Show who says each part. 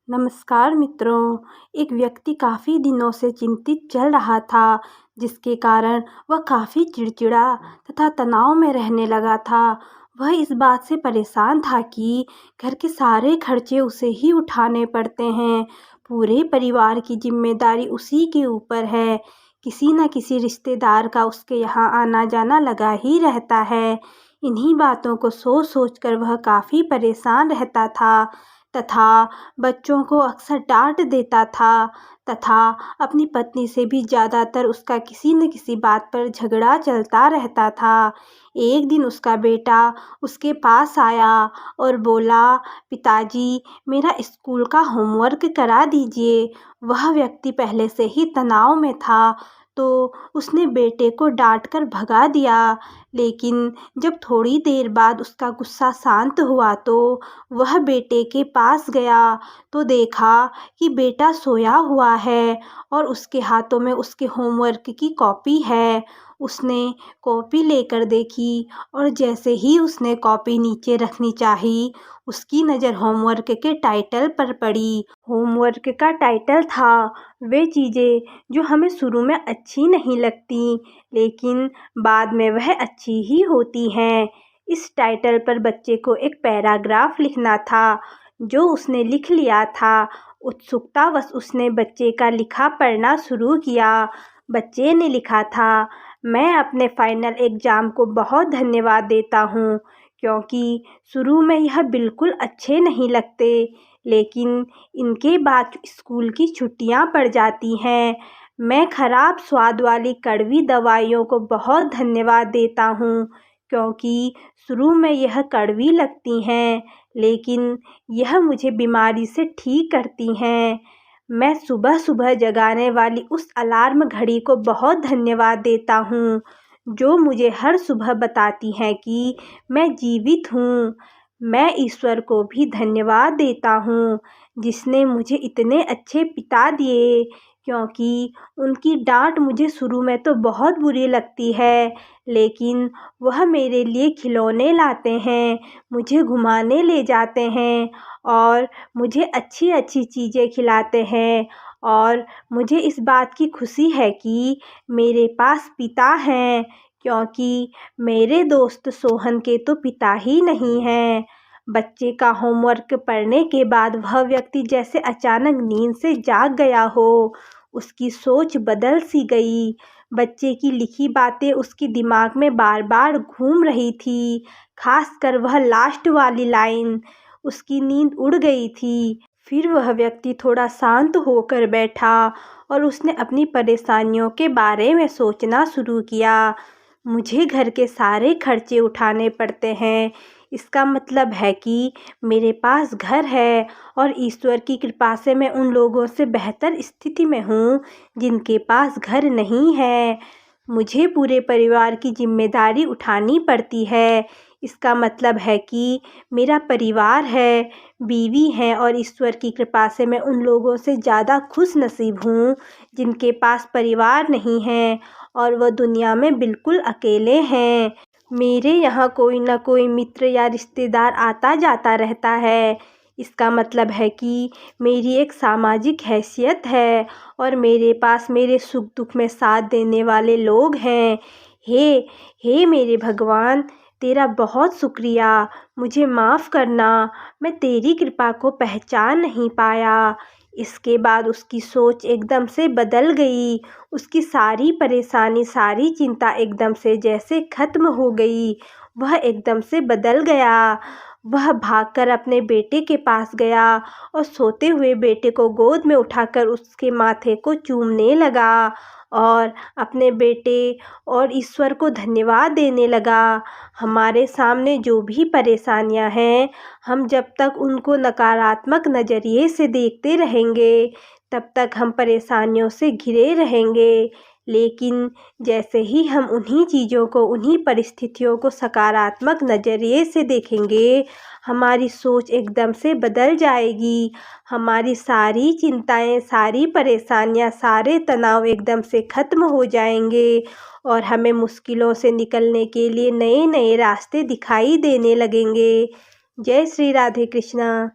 Speaker 1: नमस्कार मित्रों। एक व्यक्ति काफ़ी दिनों से चिंतित चल रहा था, जिसके कारण वह काफ़ी चिड़चिड़ा तथा तनाव में रहने लगा था। वह इस बात से परेशान था कि घर के सारे खर्चे उसे ही उठाने पड़ते हैं। पूरे परिवार की जिम्मेदारी उसी के ऊपर है। किसी न किसी रिश्तेदार का उसके यहाँ आना जाना लगा ही रहता है। इन्हीं बातों को सोच सोच कर वह काफ़ी परेशान रहता था तथा बच्चों को अक्सर डांट देता था तथा अपनी पत्नी से भी ज़्यादातर उसका किसी न किसी बात पर झगड़ा चलता रहता था। एक दिन उसका बेटा उसके पास आया और बोला, पिताजी मेरा स्कूल का होमवर्क करा दीजिए। वह व्यक्ति पहले से ही तनाव में था, तो उसने बेटे को डांट कर भगा दिया। लेकिन जब थोड़ी देर बाद उसका गुस्सा शांत हुआ तो वह बेटे के पास गया तो देखा कि बेटा सोया हुआ है और उसके हाथों में उसके होमवर्क की कॉपी है। उसने कॉपी लेकर देखी और जैसे ही उसने कॉपी नीचे रखनी चाही, उसकी नज़र होमवर्क के टाइटल पर पड़ी। होमवर्क का टाइटल था वे चीज़ें जो हमें शुरू में अच्छी नहीं लगती, लेकिन बाद में वह अच्छी ही होती हैं। इस टाइटल पर बच्चे को एक पैराग्राफ लिखना था, जो उसने लिख लिया था। उत्सुकतावश उसने बच्चे का लिखा पढ़ना शुरू किया। बच्चे ने लिखा था, मैं अपने फाइनल एग्ज़ाम को बहुत धन्यवाद देता हूँ, क्योंकि शुरू में यह बिल्कुल अच्छे नहीं लगते, लेकिन इनके बाद स्कूल की छुट्टियाँ पड़ जाती हैं। मैं खराब स्वाद वाली कड़वी दवाइयों को बहुत धन्यवाद देता हूँ, क्योंकि शुरू में यह कड़वी लगती हैं, लेकिन यह मुझे बीमारी से ठीक करती हैं। मैं सुबह सुबह जगाने वाली उस अलार्म घड़ी को बहुत धन्यवाद देता हूँ, जो मुझे हर सुबह बताती है कि मैं जीवित हूँ। मैं ईश्वर को भी धन्यवाद देता हूँ, जिसने मुझे इतने अच्छे पिता दिए, क्योंकि उनकी डांट मुझे शुरू में तो बहुत बुरी लगती है, लेकिन वह मेरे लिए खिलौने लाते हैं, मुझे घुमाने ले जाते हैं और मुझे अच्छी अच्छी चीज़ें खिलाते हैं। और मुझे इस बात की खुशी है कि मेरे पास पिता हैं, क्योंकि मेरे दोस्त सोहन के तो पिता ही नहीं हैं। बच्चे का होमवर्क पढ़ने के बाद वह व्यक्ति जैसे अचानक नींद से जाग गया हो। उसकी सोच बदल सी गई। बच्चे की लिखी बातें उसके दिमाग में बार बार घूम रही थी, खासकर वह लास्ट वाली लाइन। उसकी नींद उड़ गई थी। फिर वह व्यक्ति थोड़ा शांत होकर बैठा और उसने अपनी परेशानियों के बारे में सोचना शुरू किया। मुझे घर के सारे खर्चे उठाने पड़ते हैं, इसका मतलब है कि मेरे पास घर है और ईश्वर की कृपा से मैं उन लोगों से बेहतर स्थिति में हूँ जिनके पास घर नहीं है। मुझे पूरे परिवार की जिम्मेदारी उठानी पड़ती है, इसका मतलब है कि मेरा परिवार है, बीवी है और ईश्वर की कृपा से मैं उन लोगों से ज़्यादा खुश नसीब हूँ जिनके पास परिवार नहीं है और वह दुनिया में बिल्कुल अकेले हैं। मेरे यहाँ कोई ना कोई मित्र या रिश्तेदार आता जाता रहता है, इसका मतलब है कि मेरी एक सामाजिक हैसियत है और मेरे पास मेरे सुख दुख में साथ देने वाले लोग हैं। हे हे मेरे भगवान, तेरा बहुत शुक्रिया। मुझे माफ़ करना, मैं तेरी कृपा को पहचान नहीं पाया। इसके बाद उसकी सोच एकदम से बदल गई। उसकी सारी परेशानी, सारी चिंता एकदम से जैसे खत्म हो गई। वह एकदम से बदल गया। वह भागकर अपने बेटे के पास गया और सोते हुए बेटे को गोद में उठाकर उसके माथे को चूमने लगा और अपने बेटे और ईश्वर को धन्यवाद देने लगा। हमारे सामने जो भी परेशानियां हैं, हम जब तक उनको नकारात्मक नज़रिए से देखते रहेंगे, तब तक हम परेशानियों से घिरे रहेंगे। लेकिन जैसे ही हम उन्हीं चीज़ों को, उन्हीं परिस्थितियों को सकारात्मक नज़रिए से देखेंगे, हमारी सोच एकदम से बदल जाएगी। हमारी सारी चिंताएं, सारी परेशानियां, सारे तनाव एकदम से ख़त्म हो जाएंगे और हमें मुश्किलों से निकलने के लिए नए नए रास्ते दिखाई देने लगेंगे। जय श्री राधे कृष्णा।